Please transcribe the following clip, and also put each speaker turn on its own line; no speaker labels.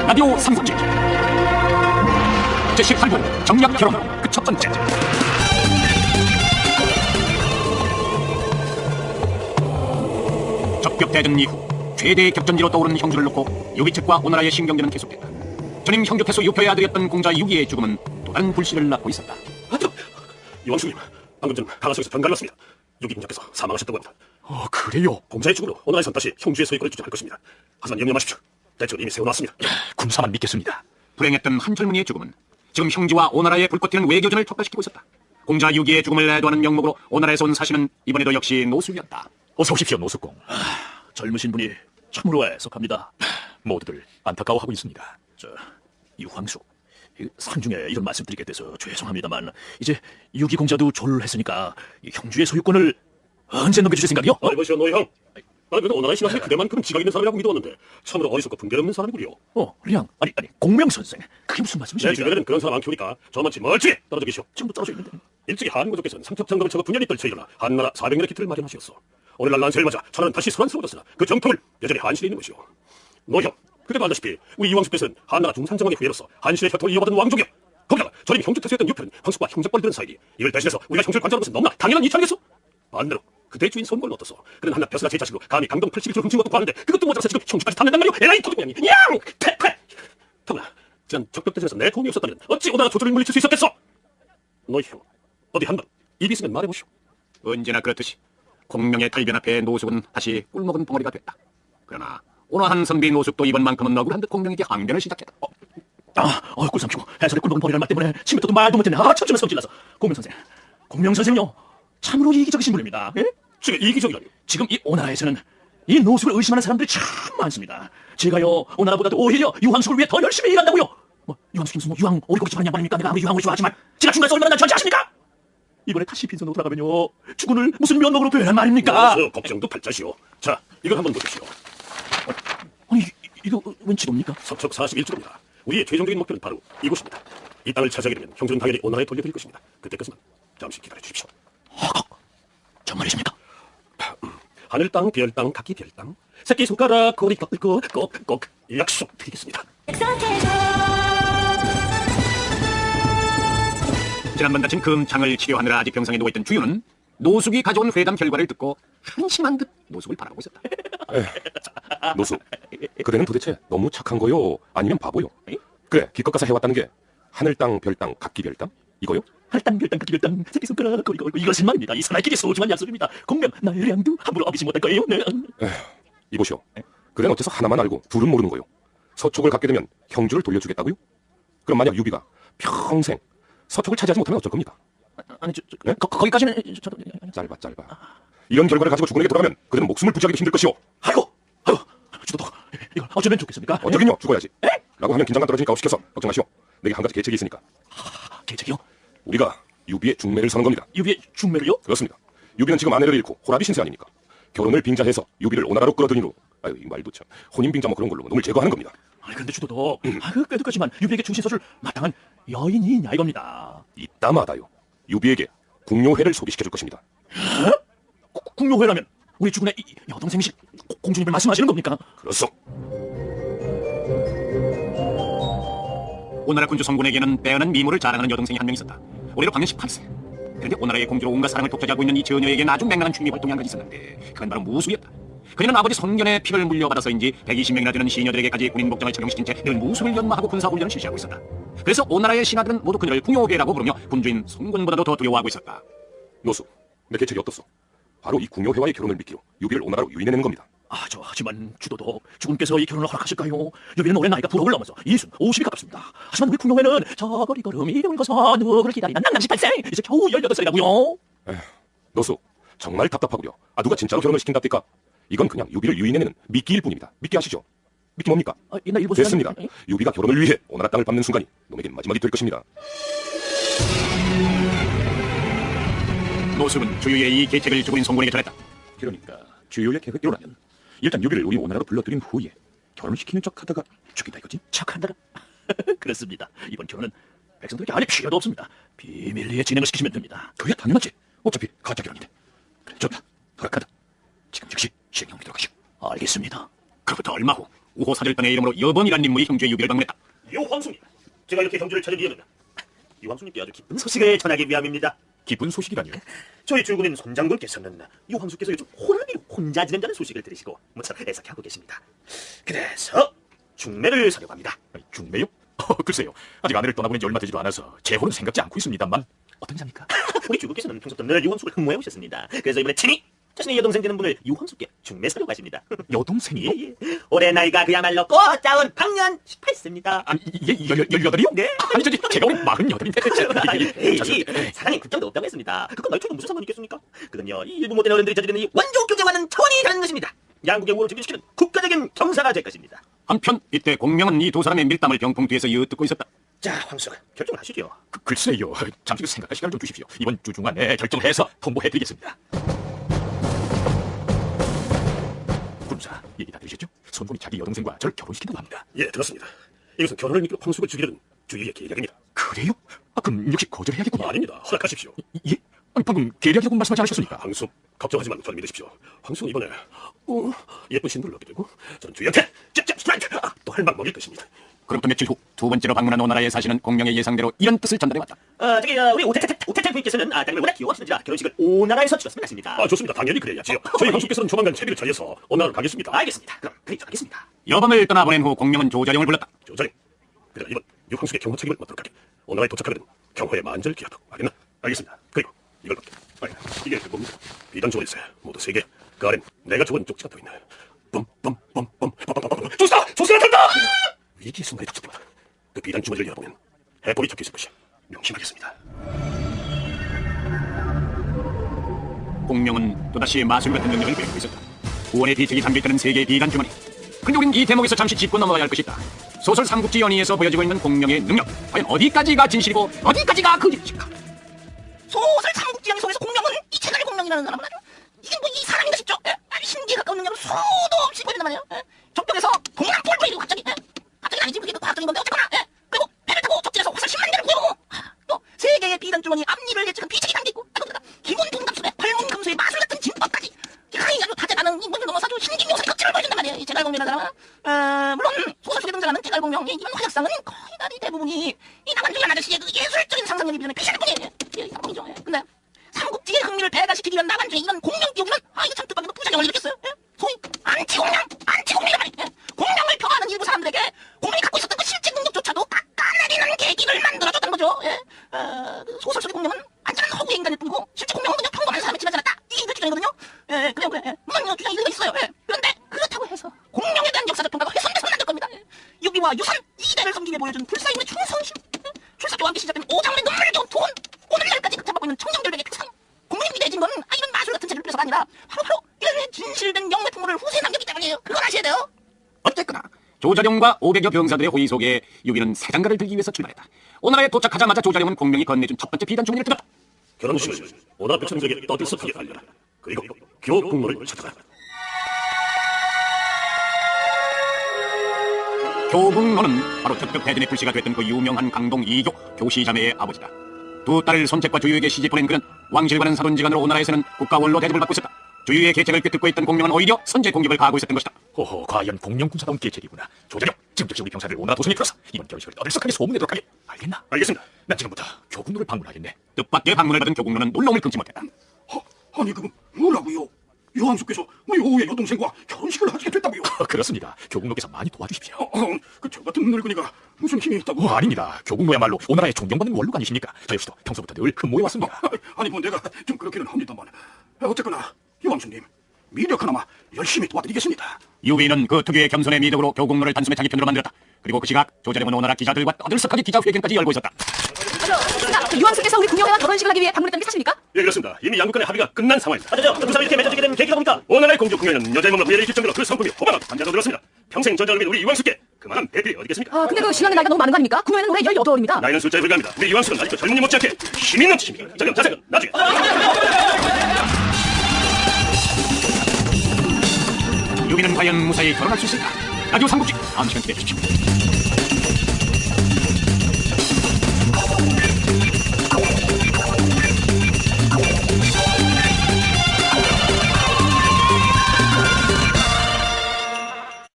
라디오 삼국지 제18부 정략 결혼 그 첫 번째. 적벽대전 이후 최대의 격전지로 떠오른 형주를 놓고 유비측과 오나라의 신경전은 계속됐다. 전임 형주 태수 유표의 아들이었던 공자 유기의 죽음은 또 다른 불씨를 낳고 있었다.
이왕수님, 방금 전 강화성에서 전가를 왔습니다. 유기 공자께서 사망하셨다고 합니다.
그래요?
공자의 죽음으로 오나라에선 다시 형주의 소유권을 주장할 것입니다. 하지만 염려 마십시오. 대책을 이미 세워놨습니다.
군사만 믿겠습니다. 불행했던 한 젊은이의 죽음은 지금 형주와 오나라의 불꽃 튀는 외교전을 촉발시키고 있었다. 공자 유기의 죽음을 애도하는 명목으로 오나라에서 온 사신은 이번에도 역시 노숙이었다.
어서 오십시오, 노숙공. 젊으신 분이 참으로 애석합니다. 모두들 안타까워하고 있습니다. 이황숙, 상중에 이런 말씀드리게 돼서 죄송합니다만 이제 유기공자도 졸을 했으니까 이 형주의 소유권을 언제 넘겨주실 생각이요?
아니 보시오, 노희 형. 그래도 오나라의 신하들이 그대만큼 지각 있는 사람이라고 믿어왔는데 참으로 어리석고 분별 없는 사람이구려.
량, 아니 공명선생, 그게 무슨 말씀이십니까?
내 주변에는 그런 사람 안 키우니까 저만치 멀찍이 떨어져 계시오.
지금도 떨어져 있는데.
일찍이 한국족께서는 삼척장갑을 쳐고 분열이 떨쳐 일어나 한나라 400년의 기틀을 마련하시었어. 오늘날 난세를 맞아 천하는 다시 소란스러워졌으나 그 정통을 여전히 한실에 있는 것이오. 노희 형, 그대도 알다시피 우리 이왕숙께서는 한나라 중산정왕의 후예로서 한실의 혈통을 이어받은 왕족이오. 거기다가 저림이 형주 태수였던 유표는 황숙과 형제뻘이 되는 사이니 이를 대신해서 우리가 형주를 관장하는 것은 너무나 당연한 이치 아니겠소? 반대로 그대의 주인 손권은 어떻소? 그는 한낱 벼슬아 제 자식으로 감히 강동 80일을 훔친 것도 과한데 그것도 모자라서 지금 형주까지 탐낸단 말이오. 에라이 도둑냥이 냥! 퇴퇴! 더구나 지난 적벽대전에서 내 도움이 없었다면 어찌 오나라 조조를 물리칠 수 있었겠소? 너희 형, 어디 한번 입이 있으면 말해보시오.
언제나 그렇듯이 공명의 탈변 앞에 노숙은 다시 꿀먹은 벙어리가 됐다. 그러나 오나한 선비 노숙도 이번만큼은 억울한 듯 공명에게 항변을 시작했다.
꿀삼키고 해설의 꿀먹은 벙어리라는 말 때문에 침뱉어도 말도 못했네. 천천히 성질나서. 공명선생요, 참으로 이기적이신 분입니다. 예?
지금 이기적이라니.
지금 이 오나라에서는 이 노숙을 의심하는 사람들이 참 많습니다. 제가요, 오나라보다도 오히려 유황숙을 위해 더 열심히 일한다고요. 유황숙이 무슨 유황 오리고기 좋아하는 양반입니까? 내가 아무리 유황을 좋아하지만 제가 중간에서 얼마나 난 전지 아십니까? 이번에 다시 빈손으로 돌아가면요, 죽은을 무슨 면목으로 표현한 말입니까?
걱정도 팔자시오. 자, 이걸 한번 보십시오.
아니, 이거 웬 지도입니까?
서척 41조입니다. 우리의 최종적인 목표는 바로 이곳입니다. 이 땅을 차지하게 되면 형주는 당연히 오나라에 돌려드릴 것입니다. 그때까지만 잠시 기다려 주십시오.
정말이십니까?
하늘 땅, 별 땅, 각기 별 땅, 새끼 손가락 고리 꺾고 꼭 약속드리겠습니다.
지난번 다친 금창을 치료하느라 아직 병상에 누워있던 주유는 노숙이 가져온 회담 결과를 듣고 한심한 듯 노숙을 바라보고 있었다.
노숙, 그대는 도대체 너무 착한 거요? 아니면 바보요? 그래, 기껏 가서 해왔다는 게 하늘 땅, 별 땅, 각기 별 땅? 이거요?
하늘 땅, 별 땅, 각기 별 땅, 새끼 손가락 고리 이것은 말입니다. 이 사나이끼리 소중한 약속입니다. 공명 나의 량도 함부로 어기지 못할 거예요. 네.
이보시오. 그대는 어째서 하나만 알고 둘은 모르는 거요? 서촉을 갖게 되면 형주를 돌려주겠다고요? 그럼 만약 유비가 평생 서촉을 차지하지 못하면 어쩔 겁니까?
아니,
네?
거기까지는
짧아. 이런 결과를 가지고 주군에게 돌아가면 그대는 목숨을 부지하기도 힘들 것이오.
아이고, 주도독, 이걸 어쩌면 좋겠습니까?
어쩌긴요, 죽어야지. 라고 하면 긴장감 떨어지니까 업시켜서 걱정하시오. 내게 한 가지 계책이 있으니까.
계책이요?
우리가 유비의 중매를 서는 겁니다.
유비의 중매를요?
그렇습니다. 유비는 지금 아내를 잃고 호랍이 신세 아닙니까? 결혼을 빙자해서 유비를 오나라로 끌어들인 후, 이 말도 참, 혼인 빙자 뭐 그런 걸로 놈을 제거하는 겁니다.
아니 근데 주도독, 꾀득하지만 유비에게 중신서줄 마땅한 여인이 있냐 이겁니다.
이따마다요. 유비에게 궁묘회를 소개시켜줄 것입니다.
궁묘회라면 우리 주군의 여동생이신 공주님을 말씀하시는 겁니까?
그렇소.
오나라 군주 성군에게는 빼어난 미모를 자랑하는 여동생이 한 명 있었다. 올해로 방년 18세. 그런데 오나라의 공주로 온갖 사랑을 독차지하고 있는 이 처녀에게는 아주 맹랑한 취미 활동이 한 가지 있었는데 그건 바로 무술이었다. 그녀는 아버지 성견의 픽을 물려받아서인지 120명이나 되는 시녀들에게까지 군인 복장을 착용시킨 채 늘 무술을 연마하고 군사훈련을 실시하고 있었다. 그래서 오나라의 신하들은 모두 그녀를 궁효회라고 부르며 군주인 성군보다도 더 두려워하고 있었다.
노수, 내 계책이 어떻소? 바로 이 궁효회와의 결혼을 미끼로 유비를 오나라로 유인해내는 겁니다.
하지만 주도독, 주군께서 이 결혼을 허락하실까요? 유비는 올해 나이가 불혹을 넘어서 50이 가깝습니다. 하지만 우리 궁효회는 저 거리 걸음 이름을 거서 누구를 기다리는 낭낭 18세, 이제 겨우 18살이라고요.
노수, 정말 답답하구려. 누가 진짜로 결혼을 시킨답니까? 이건 그냥 유비를 유인해내는 미끼일 뿐입니다. 미끼 아시죠? 미끼 뭡니까?
옛날 일본
됐습니다. 유비가 결혼을 위해 오나라 땅을 밟는 순간이 놈에게 마지막이 될 것입니다.
노숙은 주유의 이 계책을 주군인 성군에게 전했다.
그러니까 주요의 계획대로라면 일단 유비를 우리 오나라로 불러들인 후에 결혼시키는 척하다가 죽인다 이거지?
척한다가? 그렇습니다. 이번 결혼은 백성들에게 아니 필요도 없습니다. 비밀리에 진행을 시키시면 됩니다.
그야 당연하지. 어차피 가짜 결혼인데. 그래 좋다. 허락한다. 지금 즉시 시행령이 들어가시오.
알겠습니다.
그로부터 얼마 후 우호 사절단의 이름으로 여범이라는 인물이 형주의 유비를 방문했다.
유황숙님, 제가 이렇게 형주를 찾은 이유는 유황숙님께 아주 기쁜 소식을 전하기 위함입니다.
기쁜 소식이라니요?
저희 주군인 손장군께서는 유황숙께서 요즘 호랑이로 혼자 지낸다는 소식을 들으시고 무척 애석해하고 계십니다. 그래서 중매를 사려고 합니다.
중매요? 글쎄요. 아직 아내를 떠나보낸 지 얼마 되지도 않아서 재혼은 생각지 않고 있습니다만 어떤 자입니까?
우리 주군께서는 평소부터 늘 유황숙을 흠모해 오셨습니다. 그래서 이번에 친히 자신의 여동생 되는 분을 유황숙께 중매 사려고 하십니다.
여동생이요?
예. 올해 나이가 그야말로 꽃다운 방년 18세입니다.
아니 이게 18이요?
네.
아니 제가 올해 48인데
저기 사랑에 국경도 없다고 했습니다. 그건 나이처럼 무슨 상관이 있겠습니까? 그건요, 이 일부 못된 어른들이 저지르는 이 원조 교제와는 차원이 다른 것입니다. 양국의 우호를 증진시키는 국가적인 경사가 될 것입니다.
한편 이때 공명은 이 두 사람의 밀담을 병풍 뒤에서 엿듣고 있었다.
자, 황숙, 결정을 하시죠.
글쎄요. 잠시 생각할 시간을 좀 주십시오. 이번 주 중안에 결정해서 통보해드리겠습니다. 군사 얘기 다 들으셨죠? 손군이 자기 여동생과 저를 결혼시킨다고 합니다.
예, 들었습니다. 이것은 결혼을 미끼로 황숙을 죽이려는 주위의 계략입니다.
그래요? 그럼 역시 거절해야겠군요.
아닙니다. 허락하십시오.
예? 아니 방금 계략이라고 말씀하지 않으셨습니까?
황숙, 걱정하지만 저를 믿으십시오. 황숙은 이번에 예쁜 신부를 얻게 되고 저는 주위한테 짭짭 스트라이크 또 한 방 먹일 것입니다.
그로부터 며칠 후 두 번째로 방문한 오나라의 사신은 공명의 예상대로 이런 뜻을 전달해왔다.
우리 오태태 부인께서는 딸을 워낙 귀여워하시는지라 결혼식을 오나라에서 치렀으면 하십니다. 아, 좋습니다. 당연히 그래야지요. 저희 황숙께서는 조만간 채비를 차려서 오나라로 가겠습니다. 알겠습니다. 그럼 그리 하겠습니다.
여범을 떠나보낸 후 공명은 조자룡을 불렀다.
조자룡, 그래 이번 유황숙의 경호 책임을 맡도록 하게. 오나라에 도착하면 경호의 만절을 기하도록. 알겠나? 알겠습니다. 그리고 이걸 받게. 이게 뭡니까? 비단 조가 있어요. 모두 3개. 그 아래는 내가 적은 쪽지가 또 있네. 뿜뿜뿜뿜 조사! 조사가 된다! 위기의 순간에 닥칠 때마다 그 비단 주머니를 열어보면 해법이 적혀있을 것이야. 명심하겠습니다.
공명은 또다시 마술 같은 능력을 보이고 있었다. 구원의 비책이 담겨있다는 세계의 비단 주머니. 근데 우린 이 대목에서 잠시 짚고 넘어가야 할 것이 있다. 소설 삼국지 연의에서 보여지고 있는 공명의 능력, 과연 어디까지가 진실이고 어디까지가 거짓일까?
소설 삼국지연 속에서 공명은 이 채널의 공명이라는 사람은 아주 이게 뭐 이 사람인가 싶죠? 아주 신기에 가까운 능력을 수도 없이 보여준단 말이에요. 적벽에서 동양 뿔뿔이 이러고 갑자기 아니지 그게 과학적인 건데 어쨌거나 그리고 배를 타고 적진에서 화살 10만 대를 구해보고 또 세계의 비단 주머니 앞니를 예측한 비책이 담겨있고 기본 돈감술에 팔문감술의 마술 같은 진법까지 아주 다재다능 인물을 넘어서 아주 신기 묘사의 극치를 보여준단 말이에요. 이 제갈공명이라는 사람은 물론 소설 속에 등장하는 제갈공명 이런 활약상은 거의 다 이 대부분이 이 나간주연 아저씨의 그 예술적인 상상력이 비전에 비시할 뿐이에요. 이 상품이죠. 근데 삼국지의 흥미를 배가시키기 위한 나간주의 이런 공명 띄우기는 이거 참 뜻밖에도 부작용을 일으켰어요. 소위 안티공명이란 말이에요. 공명을 평하는 일부 사람들에게 공명이 갖고 있었던 그 실제 능력조차도 깎아내리는 계기를 만들어줬다는 거죠. 그 소설 속의 공명은 완전한 허구의 인간일 뿐이고 실제 공명은 그냥 평범한 사람에 지나지 않았다. 이게 주장이거든요. 그래. 물론 주장이 일리가 있어요. 그런데 그렇다고 해서 공명에 대한 역사적 평가가 훼손돼서는 안 될 겁니다. 유비와 유산 2대를 섬기게 보여준 불사인의 충성심, 출사표와 함께 시작된 오장의 눈물겨운 투혼, 오늘 날까지 극찬받고 있는 청정결백의 표상, 공명이 위대해진 건 이런 마술 같은 재주를 펴서가 아니라 바로 이런 진실된 영매 풍물을 후세에 남겼기 때문이에요. 그건 아셔야 돼요.
어쨌거나 조자룡과 500여 병사들의 호의 속에 유비는 새장가를 들기 위해서 출발했다. 오나라에 도착하자마자 조자룡은 공명이 건네준 첫 번째 비단 주머니를 뜯었다.
결혼식을 오나라 백성들에게 떠들썩하게 알려라. 그리고 교국로를 찾아가.
교국로는 바로 적벽 대전의 불씨가 됐던 그 유명한 강동 이교 교시자매의 아버지다. 두 딸을 손책과 주유에게 시집보낸 그는 왕실과는 사돈지간으로 오나라에서는 국가원로 대접을 받고 있었다. 주유의 계책을 꿰뚫고 있던 공명은 오히려 선제 공격을 가하고 있었던 것이다.
호호, 과연 공룡군사다운 계책이구나. 조자룡, 지금 즉시 우리 병사를 오나라 도성에 풀어서 이번 결혼식을 떠들썩하게 소문내도록 하게. 알겠나?
알겠습니다.
난 지금부터 교국로를 방문하겠네.
뜻밖의 방문을 받은 교국로는 놀라움을 금치 못했다.
아니 그건 뭐라고요? 유황숙께서 우리 오후의 여동생과 결혼식을 하게 됐다고요?
그렇습니다. 교국로께서 많이 도와주십시오.
저 같은 늙은이가 무슨 힘이 있다고?
아닙니다. 교국로야말로 오나라의 존경받는 원로가 아니십니까? 저 역시도 평소부터 늘 흠모해왔습니다.
아니 뭐 내가 좀 그렇기는 합니다만 어쨌거나 유황숙님 미력 하나마 열심히 도와드리겠습니다.
유비는 그 특유의 겸손의 미덕으로 교국로를 단숨에 자기 편으로 만들었다. 그리고 그 시각 조자룡은 오나라 기자들과 떠들썩하게 기자회견까지 열고 있었다.
유황숙께서 우리 공명회와 결혼식을 하기 위해 방문했다는 게 사실입니까?
예, 그렇습니다. 이미 양국 간의 합의가 끝난 상황입니다. 누구사 이렇게 맺어지게 된 계기가 뭡니까? 오나라의 공주 공연은 여자의 몸으로 후예를 입을 정도로 그 성품이 호방하고 단자로 들었습니다. 평생 전쟁을 민 우리 유황숙께 그만한 배필이 어디겠습니까?
근데 그 신랑의 나이가 너무 많은 거 아닙니까? 공명회는 올해 18입니다.
나이는 숫자에 불과합니다. 우리 유황숙은 아직도 젊은이 못지않게 힘이 넘치십니다. 자세는 나중에.
유비는 과연 무사히 결혼할 수 있을까? 라디오 삼국지 다음 시간 기대해 주십시오.